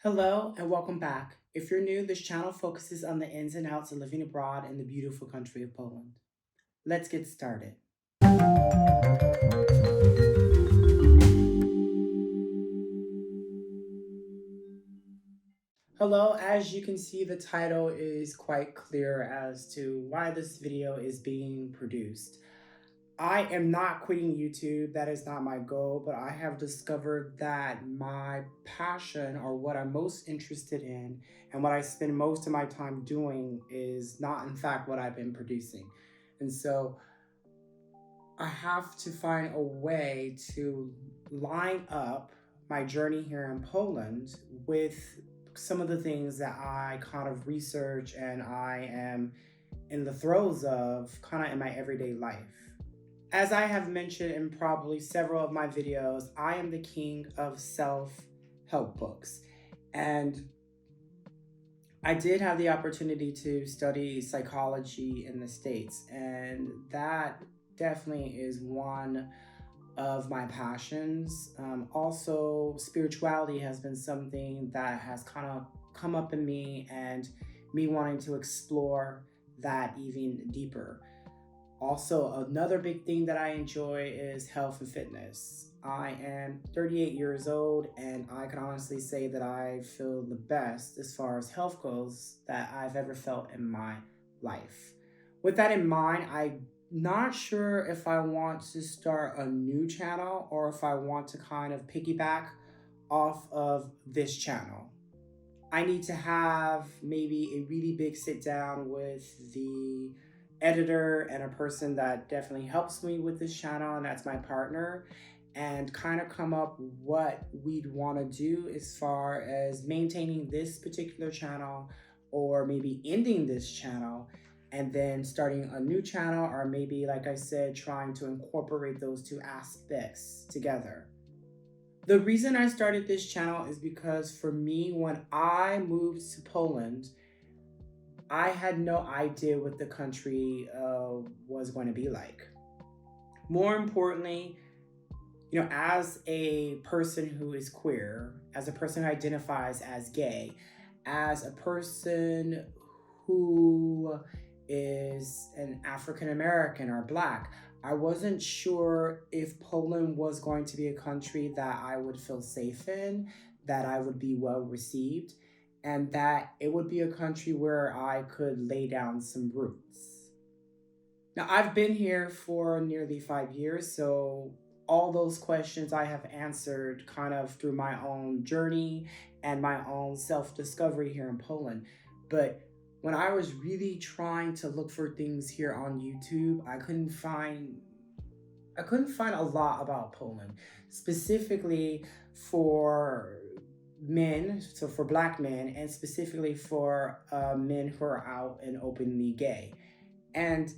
Hello and welcome back. If you're new, this channel focuses on the ins and outs of living abroad in the beautiful country of Poland. Let's get started. Hello, as you can see, the title is quite clear as to why this video is being produced. I am not quitting YouTube. That is not my goal, but I have discovered that my passion or what I'm most interested in and what I spend most of my time doing is not, in fact, what I've been producing. And so I have to find a way to line up my journey here in Poland with some of the things that I kind of research and I am in the throes of kind of in my everyday life. As I have mentioned in probably several of my videos, I am the king of self-help books. And I did have the opportunity to study psychology in the States, and that definitely is one of my passions. Also, spirituality has been something that has kind of come up in me and me wanting to explore that even deeper. Also, another big thing that I enjoy is health and fitness. I am 38 years old, and I can honestly say that I feel the best as far as health goes that I've ever felt in my life. With that in mind, I'm not sure if I want to start a new channel or if I want to kind of piggyback off of this channel. I need to have maybe a really big sit down with the editor and a person that definitely helps me with this channel, and that's my partner, and kind of come up what we'd want to do as far as maintaining this particular channel or maybe ending this channel and then starting a new channel, or maybe, like I said, trying to incorporate those two aspects together. The reason I started this channel is because for me, when I moved to Poland, I had no idea what the country was going to be like. More importantly, as a person who is queer, as a person who identifies as gay, as a person who is an African American or Black, I wasn't sure if Poland was going to be a country that I would feel safe in, that I would be well received, and that it would be a country where I could lay down some roots. Now, I've been here for nearly 5 years, so all those questions I have answered kind of through my own journey and my own self-discovery here in Poland. But when I was really trying to look for things here on YouTube, I couldn't find a lot about Poland, specifically for men, so for Black men, and specifically for men who are out and openly gay. And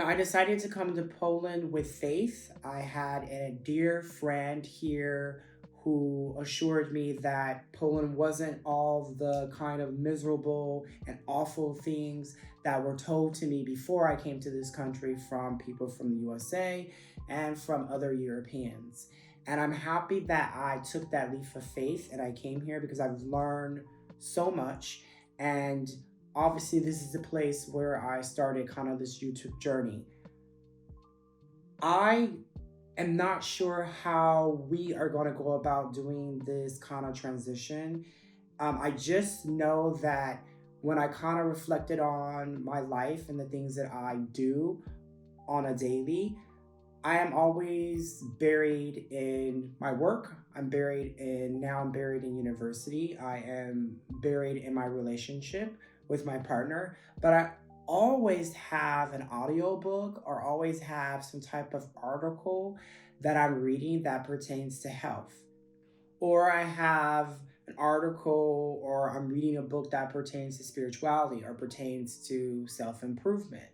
I decided to come to Poland with faith. I had a dear friend here who assured me that Poland wasn't all the kind of miserable and awful things that were told to me before I came to this country from people from the USA and from other Europeans. And I'm happy that I took that leap of faith and I came here because I've learned so much. And obviously, this is the place where I started kind of this YouTube journey. I am not sure how we are going to go about doing this kind of transition. I just know that when I kind of reflected on my life and the things that I do on a daily, I am always buried in my work. I'm buried in university. I am buried in my relationship with my partner, but I always have an audiobook or always have some type of article that I'm reading that pertains to health. Or I have an article or I'm reading a book that pertains to spirituality or pertains to self-improvement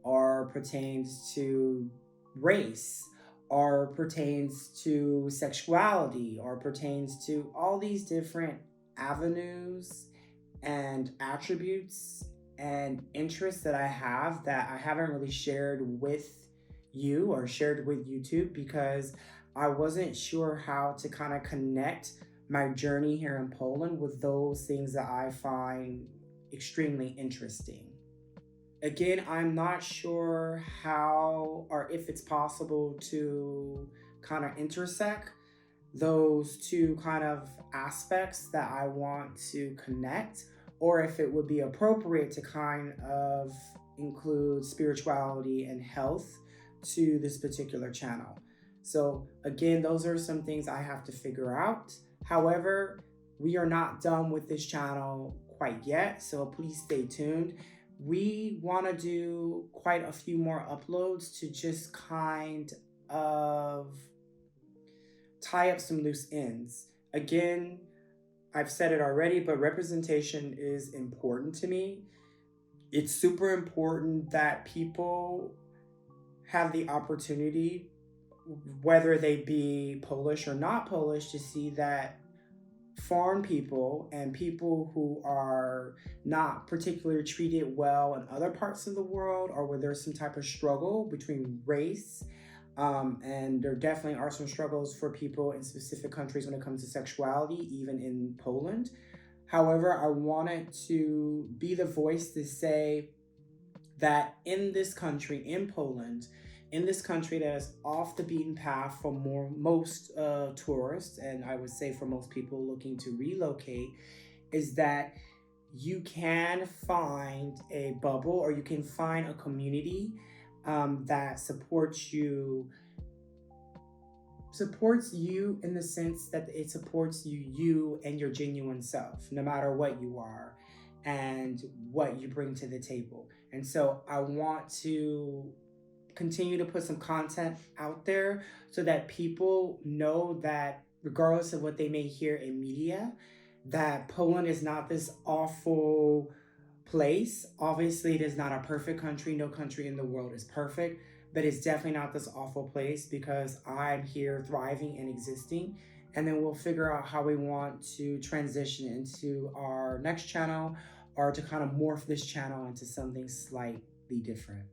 or pertains to race or pertains to sexuality or pertains to all these different avenues and attributes and interests that I have that I haven't really shared with you or shared with YouTube because I wasn't sure how to kind of connect my journey here in Poland with those things that I find extremely interesting. Again, I'm not sure how or if it's possible to kind of intersect those two kind of aspects that I want to connect, or if it would be appropriate to kind of include spirituality and health to this particular channel. So, again, those are some things I have to figure out. However, we are not done with this channel quite yet, so please stay tuned. We want to do quite a few more uploads to just kind of tie up some loose ends. Again, I've said it already, but representation is important to me. It's super important that people have the opportunity, whether they be Polish or not Polish, to see that foreign people and people who are not particularly treated well in other parts of the world, or where there's some type of struggle between race. And there definitely are some struggles for people in specific countries when it comes to sexuality, even in Poland. However, I wanted to be the voice to say that in this country, in Poland, in this country that is off the beaten path for most tourists, and I would say for most people looking to relocate, is that you can find a bubble, or you can find a community that supports you in the sense that it supports you and your genuine self, no matter what you are and what you bring to the table. And so I want to continue to put some content out there so that people know that regardless of what they may hear in media, that Poland is not this awful place. Obviously, it is not a perfect country. No country in the world is perfect, but it's definitely not this awful place, because I'm here thriving and existing. And then we'll figure out how we want to transition into our next channel, or to kind of morph this channel into something slightly different.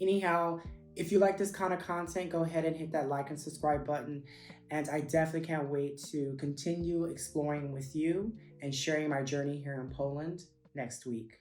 Anyhow, if you like this kind of content, go ahead and hit that like and subscribe button. And I definitely can't wait to continue exploring with you and sharing my journey here in Poland next week.